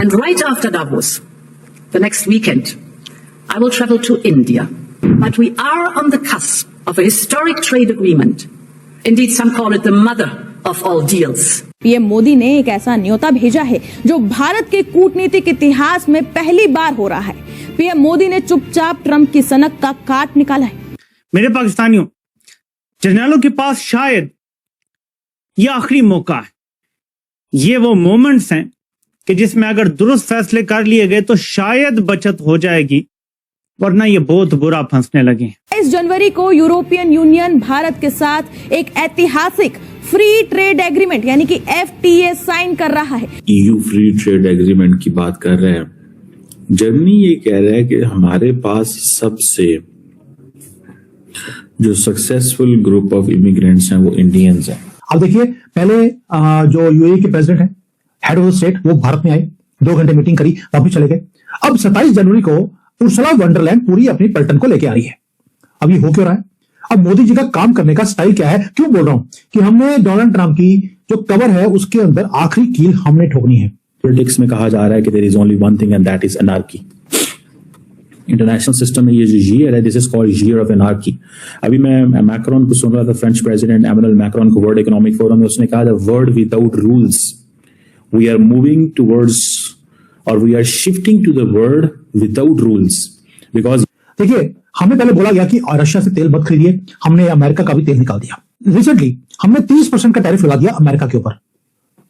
And right after Davos, the next weekend, I will travel to India. But we are on the cusp of a historic trade agreement. Indeed, some call it the mother of all deals. PM Modi ने एक ऐसा न्योता भेजा है जो भारत के कूटनीतिक इतिहास में पहली बार हो रहा है। पीएम मोदी ने चुपचाप ट्रंप की सनक का काट निकाला है। मेरे पाकिस्तानियों, जर्नलों के पास शायद ये आखिरी मौका है। ये वो मोमेंट्स हैं कि जिसमें अगर दुरुस्त फैसले कर लिए गए तो शायद बचत हो जाएगी, वरना ये बहुत बुरा फंसने लगे। 22 जनवरी को यूरोपियन यूनियन भारत के साथ एक ऐतिहासिक फ्री ट्रेड एग्रीमेंट यानी कि FTA साइन कर रहा है। EU फ्री ट्रेड एग्रीमेंट की बात कर रहे हैं। जर्मनी ये कह रहा है कि हमारे पास सबसे जो सक्सेसफुल ग्रुप ऑफ इमिग्रेंट्स हैं वो इंडियंस हैं। अब देखिए, पहले जो यूएई के प्रेसिडेंट हैं, हेड ऑफ स्टेट, वो भारत में आए, 2 घंटे मीटिंग करी, वापस चले गए। अब 27 जनवरी को उर्सुला वंडरलैंड पूरी अपनी पलटन को लेके आ रही है। अब ये हो क्यों रहा है? अब मोदी जी का काम करने का स्टाइल क्या है? क्यों बोल रहा हूं कि हमने डोनाल्ड ट्रंप की जो कवर है उसके अंदर आखिरी कील हमने ठोकनी है। पॉलिटिक्स में कहा जा रहा है कि there is only one thing and that is anarchy. International system में ये जो ईयर है, this is called year of anarchy. अभी मैं मैक्रोन को सुन रहा था, फ्रेंच प्रेसिडेंट एमैनुअल मैक्रोन को वर्ल्ड इकोनॉमिक फोरम में उसने कहा the world without rules, we are moving towards और we are shifting to the world without rules. Because देखिए, हमें पहले बोला गया कि रशिया से तेल मत खरीदिए, हमने अमेरिका का भी तेल निकाल दिया। रिसेंटली हमने 30% का टैरिफ लगा दिया अमेरिका के ऊपर।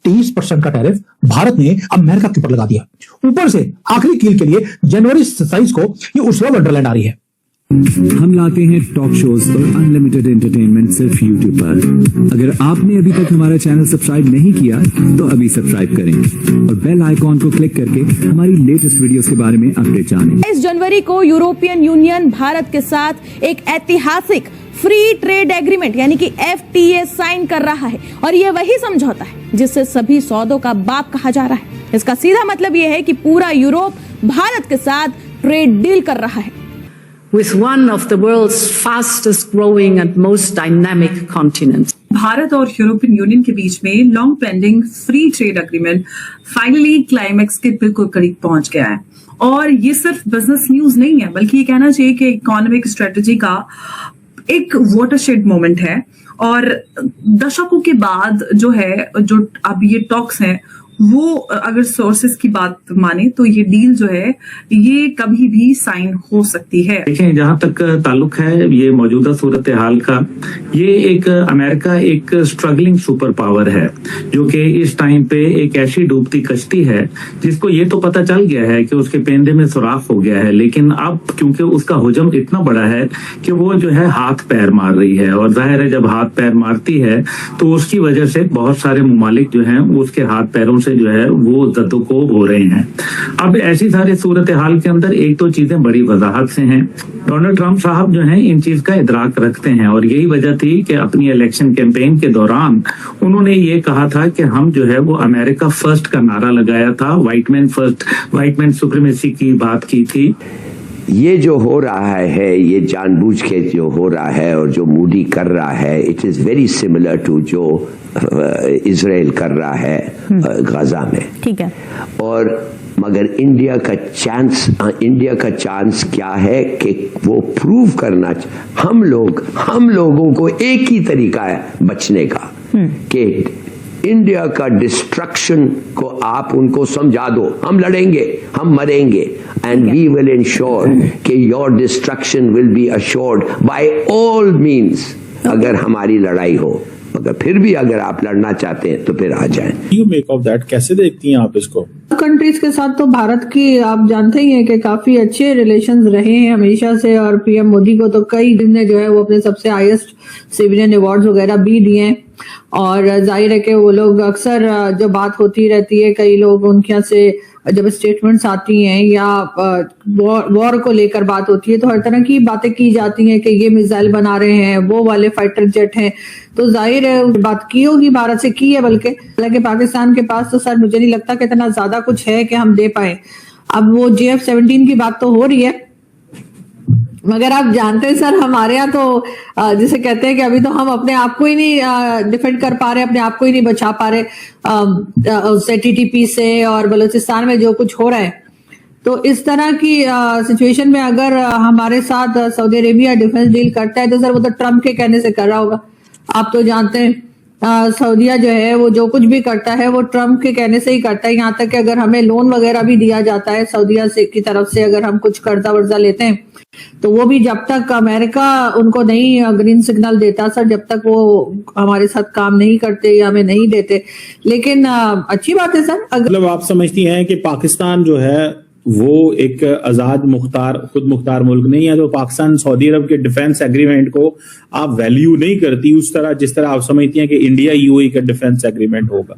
30% का टैरिफ भारत ने अमेरिका के ऊपर लगा दिया। ऊपर से आखिरी कील के लिए जनवरी 27 को ये उर्सुला वंडरलैंड आ रही है। हम लाते हैं टॉक शोज और अनलिमिटेड एंटरटेनमेंट सिर्फ यूट्यूब पर। अगर आपने अभी तक हमारा चैनल सब्सक्राइब नहीं किया तो अभी सब्सक्राइब करें और बेल आइकॉन को क्लिक करके हमारी लेटेस्ट वीडियोस के बारे में अपडेट जानें। 22 जनवरी को यूरोपियन यूनियन भारत के साथ एक ऐतिहासिक फ्री ट्रेड एग्रीमेंट यानी कि FTA साइन कर रहा है और ये वही समझौता है जिससे सभी सौदों का बाप कहा जा रहा है। इसका सीधा मतलब यह है कि पूरा यूरोप भारत के साथ ट्रेड डील कर रहा है। With one of the world's fastest growing and most dynamic continents. Bharat और यूरोपियन यूनियन के बीच में long pending free trade agreement finally climax के बिल्कुल करीब पहुंच गया है। और ये सिर्फ बिजनेस न्यूज नहीं है, बल्कि ये कहना चाहिए कि इकोनॉमिक स्ट्रेटजी का एक वाटरशेड मोमेंट है। और दशकों के बाद जो अब ये टॉक्स हैं, वो अगर सोर्सेस की बात माने तो ये डील जो है ये कभी भी साइन हो सकती है। देखें, जहां तक ताल्लुक है ये मौजूदा सूरत हाल का, ये एक अमेरिका एक स्ट्रगलिंग सुपर पावर है जो कि इस टाइम पे एक ऐसी डूबती कश्ती है जिसको ये तो पता चल गया है कि उसके पेंदे में सुराख हो गया है, लेकिन अब क्योंकि उसका हुजम इतना बड़ा है कि वो जो है हाथ पैर मार रही है। और जाहिर है जब हाथ पैर मारती है तो उसकी वजह से बहुत सारे मुमालिक जो हैं उसके हाथ पैरों से जो है वो जद्दोकोब हो रहे हैं। अब ऐसी सारी सूरत हाल के अंदर एक तो चीजें बड़ी वजाहत से हैं। डोनाल्ड ट्रंप साहब जो हैं इन चीज का इदराक रखते हैं और यही वजह थी कि अपनी इलेक्शन कैंपेन के दौरान उन्होंने ये कहा था कि हम जो है वो अमेरिका फर्स्ट का नारा लगाया था, white man first, white man supremacy की बात की थी। ये जो हो रहा है ये जानबूझ के जो हो रहा है और जो मोदी कर रहा है, it is very similar to जो इजराइल कर रहा है गाजा में। ठीक है। और मगर इंडिया का चांस क्या है कि वो प्रूव करना, हम लोगों को एक ही तरीका है बचने का कि इंडिया का डिस्ट्रक्शन को आप उनको समझा दो, हम लड़ेंगे, हम मरेंगे, एंड वी विल इंश्योर कि your destruction will be assured by all means. अगर हमारी लड़ाई हो, मगर फिर भी अगर आप लड़ना चाहते हैं तो फिर आ जाएं। यू मेक ऑफ दैट, कैसे देखती हैं आप इसको? कंट्रीज के साथ तो भारत की आप जानते ही हैं कि काफी अच्छे रिलेशंस रहे हैं हमेशा से, और पीएम मोदी को तो कई दिन ने जो है वो अपने सबसे हाईएस्ट सिविलियन अवार्ड्स वगैरह भी दिए हैं। और जाहिर है कि वो लोग अक्सर जो बात होती रहती है, कई लोग उनके यहाँ से जब स्टेटमेंट्स आती हैं या वॉर को लेकर बात होती है तो हर तरह की बातें की जाती हैं कि ये मिसाइल बना रहे हैं, वो वाले फाइटर जेट हैं, तो जाहिर है बात की होगी, भारत से की है बल्कि। हालांकि पाकिस्तान के पास तो सर मुझे नहीं लगता कि इतना ज्यादा कुछ है कि हम दे पाए। अब वो JF-17 की बात तो हो रही है, मगर आप जानते हैं सर, हमारे यहाँ तो जिसे कहते हैं कि अभी तो हम अपने आप को ही नहीं डिफेंड कर पा रहे, अपने आप को ही नहीं बचा पा रहे उससे, टीटीपी से और बलूचिस्तान में जो कुछ हो रहा है। तो इस तरह की सिचुएशन में अगर हमारे साथ सऊदी अरेबिया डिफेंस डील करता है तो सर वो तो ट्रम्प के कहने से कर रहा होगा। आप तो जानते हैं सऊदीया जो है वो जो कुछ भी करता है वो ट्रम्प के कहने से ही करता है। यहाँ तक कि अगर हमें लोन वगैरह भी दिया जाता है सऊदीया से की तरफ से, अगर हम कुछ कर्जा वर्जा लेते हैं तो वो भी जब तक अमेरिका उनको नहीं ग्रीन सिग्नल देता सर, जब तक वो हमारे साथ काम नहीं करते या हमें नहीं देते। लेकिन अच्छी बात है सर। मतलब आप समझती हैं कि पाकिस्तान जो है वो एक आजाद मुख्तार खुद मुख्तार मुल्क नहीं है, तो पाकिस्तान सऊदी अरब के डिफेंस एग्रीमेंट को आप वैल्यू नहीं करती उस तरह जिस तरह आप समझती हैं कि इंडिया यूएई का डिफेंस एग्रीमेंट होगा?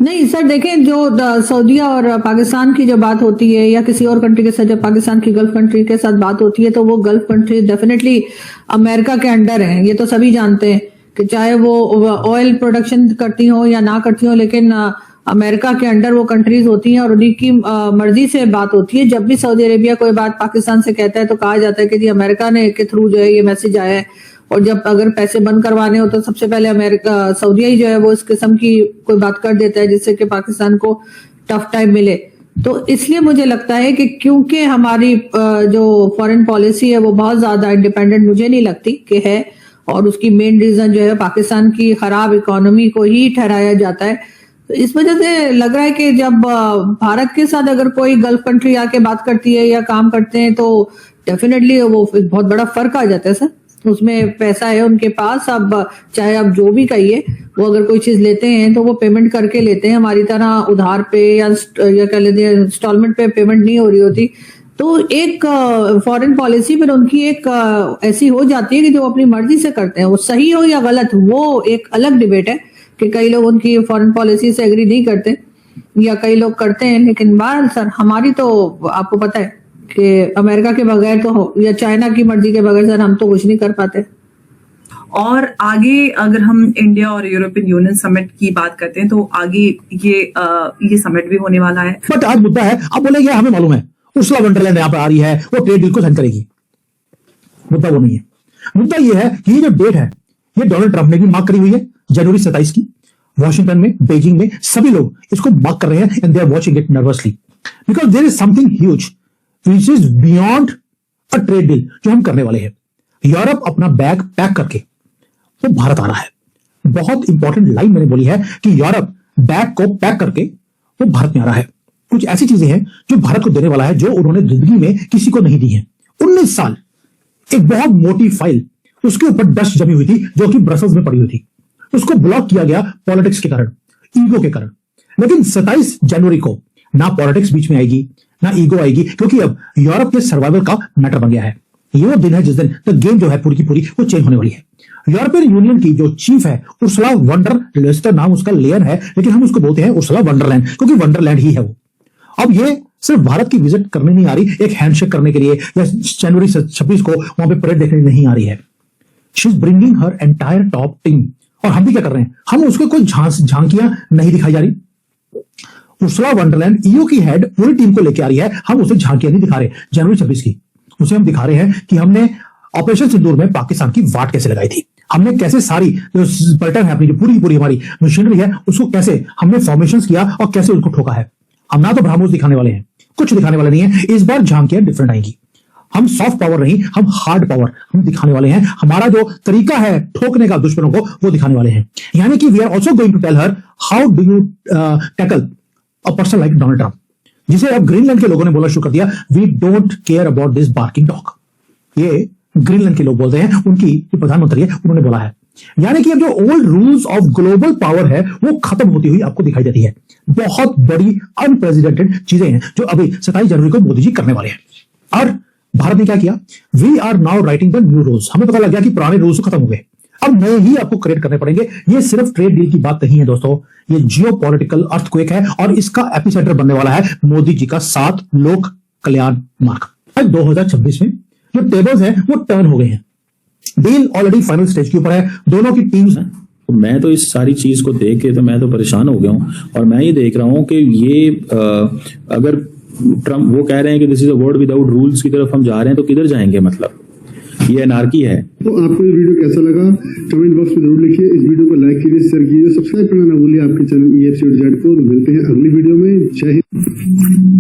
नहीं सर, देखें जो सऊदीया और पाकिस्तान की जो बात होती है या किसी और कंट्री के साथ, जब पाकिस्तान की गल्फ कंट्री के साथ बात होती है तो वो गल्फ कंट्री डेफिनेटली अमेरिका के अंडर है। ये तो सभी जानते हैं कि चाहे वो ऑयल प्रोडक्शन करती हो या ना करती हो, लेकिन अमेरिका के अंडर वो कंट्रीज होती हैं और उन्हीं की मर्जी से बात होती है। जब भी सऊदी अरेबिया कोई बात पाकिस्तान से कहता है तो कहा जाता है कि जी अमेरिका ने के थ्रू जो है ये मैसेज आया है, और जब अगर पैसे बंद करवाने हो तो सबसे पहले अमेरिका सऊदीया ही जो है वो इस किस्म की कोई बात कर देता है जिससे कि पाकिस्तान को टफ टाइम मिले। तो इसलिए मुझे लगता है कि क्योंकि हमारी जो फॉरेन पॉलिसी है वो बहुत ज्यादा इंडिपेंडेंट मुझे नहीं लगती कि है, और उसकी मेन रीजन जो है पाकिस्तान की खराब इकोनॉमी को ही ठहराया जाता है। तो इस वजह से लग रहा है कि जब भारत के साथ अगर कोई गल्फ कंट्री आके बात करती है या काम करते हैं तो डेफिनेटली वो एक बहुत बड़ा फर्क आ जाता है सर। उसमें पैसा है उनके पास, अब चाहे आप जो भी कहिए, वो अगर कोई चीज लेते हैं तो वो पेमेंट करके लेते हैं, हमारी तरह उधार पे या कह लेते हैं इंस्टॉलमेंट पे पेमेंट नहीं हो रही होती। तो एक फॉरेन पॉलिसी फिर उनकी एक ऐसी हो जाती है कि जो अपनी मर्जी से करते हैं, वो सही हो या गलत वो एक अलग डिबेट है कि कई लोग उनकी फॉरेन पॉलिसी से एग्री नहीं करते या कई लोग करते हैं। लेकिन बहरहाल सर हमारी तो आपको पता है कि अमेरिका के बगैर तो या चाइना की मर्जी के बगैर सर हम तो कुछ नहीं कर पाते। और आगे अगर हम इंडिया और यूरोपियन यूनियन समिट की बात करते हैं तो आगे ये समिट भी होने वाला है। बट आज मुद्दा है, आप बोलेंगे हमें मालूम है उर्सुला वॉन डर लेयन यहाँ पर आ रही है, वो ट्रेड डील को साइन करेगी। मुद्दा वो नहीं है। मुद्दा ये है कि ये जो डेट है ये डोनाल्ड ट्रंप ने भी मार्क करी हुई है जनवरी 27 की। वॉशिंगटन में, बीजिंग में सभी लोग इसको मार्क कर रहे हैं and they are watching it nervously because there is something huge which is beyond a trade deal जो हम करने वाले हैं। यूरोप अपना बैग पैक करके वो भारत आ रहा है। बहुत इंपॉर्टेंट लाइन मैंने बोली है कि यूरोप बैग को पैक करके वो भारत में आ रहा है। कुछ ऐसी चीजें हैं जो भारत को देने वाला है जो उन्होंने जिंदगी में किसी को नहीं दी है। 19 साल एक बहुत मोटी फाइल, उसके ऊपर डस्ट जमी हुई थी जो कि ब्रसल्स में पड़ी हुई थी। उसको ब्लॉक किया गया पॉलिटिक्स के कारण, ईगो के कारण। लेकिन 27 जनवरी को ना पॉलिटिक्स बीच में आएगी ना ईगो आएगी, क्योंकि अब यूरोप के सर्वाइवल का मैटर बन गया है। ये वो दिन है जिस दिन द गेम जो है पूरी की पूरी वो चेंज होने वाली है। यूरोपियन यूनियन की जो चीफ है उर्सुला वॉन डर लेयन, नाम उसका लेयन है लेकिन हम उसको बोलते हैं उर्सुला वंडरलैंड क्योंकि वंडरलैंड ही है वो। अब ये सिर्फ भारत की विजिट करने नहीं आ रही, एक हैंडशेक करने के लिए या जनवरी 26 को वहां पे परेड देखने नहीं आ रही है। She is bringing her entire top team. और हम भी क्या कर रहे हैं, हम उसको कोई झांकियां नहीं दिखाई जा रही। Ursula von der Leyen EU की हेड पूरी टीम को लेकर आ रही है, हम उसे झांकियां नहीं दिखा रहे जनवरी 26 की। उसे हम दिखा रहे हैं कि हमने ऑपरेशन सिंदूर में पाकिस्तान की वाट कैसे लगाई थी, हमने कैसे सारी जो पलटन है अपनी जो पूरी हमारी मशीनरी है उसको कैसे हमने फॉर्मेशन किया और कैसे उनको ठोका है। हम ना तो ब्रह्मोस दिखाने वाले हैं, कुछ दिखाने वाले नहीं है। इस बार झांकियां डिफरेंट आएंगी। हम सॉफ्ट पावर नहीं, हम हार्ड पावर हम दिखाने वाले हैं। हमारा जो तरीका है ठोकने का दुश्मनों को वो दिखाने वाले हैं। यानी कि we are also going to tell her how do you tackle a person like Donald Trump, जिसे अब ग्रीनलैंड के लोगों ने बोलना शुरू कर दिया, we don't care about this barking dog. ये ग्रीनलैंड के लोग बोलते हैं, उनकी जो प्रधानमंत्री है उन्होंने बोला है। यानी कि अब जो old rules of global power है वो खत्म होती हुई आपको दिखाई देती है। बहुत बड़ी अनप्रेसिडेंटेड चीजें हैं जो अभी 27 जनवरी को मोदी जी करने वाले हैं। और भारत ने क्या किया, we are now writing the new rules. हमें पता लग गया कि पुराने रूल्स खत्म हो गए, अब नए ही आपको क्रिएट करने पड़ेंगे। ये सिर्फ ट्रेड डील की बात नहीं है दोस्तों, ये जियोपॉलिटिकल अर्थक्वेक है और इसका एपिसेंटर बनने वाला है मोदी जी का 7 लोक कल्याण मार्ग। 2026 में जो टेबल्स हैं वो टर्न हो गए हैं, डील ऑलरेडी फाइनल स्टेज के ऊपर है, दोनों की टीम्स हैं। मैं तो इस सारी चीज को देख के तो मैं तो परेशान हो गया हूं और मैं ये देख रहा हूं कि ये अगर ट्रम्प वो कह रहे हैं कि this is a world without rules की तरफ हम जा रहे हैं, तो किधर जाएंगे? मतलब ये अनार्की है। तो आपको ये वीडियो कैसा लगा कमेंट बॉक्स में जरूर लिखिए। इस वीडियो को लाइक कीजिए, शेयर कीजिए, सब्सक्राइब करना ना भूलिए आपके चैनल EFC को। मिलते हैं अगली वीडियो में। जय हिंद।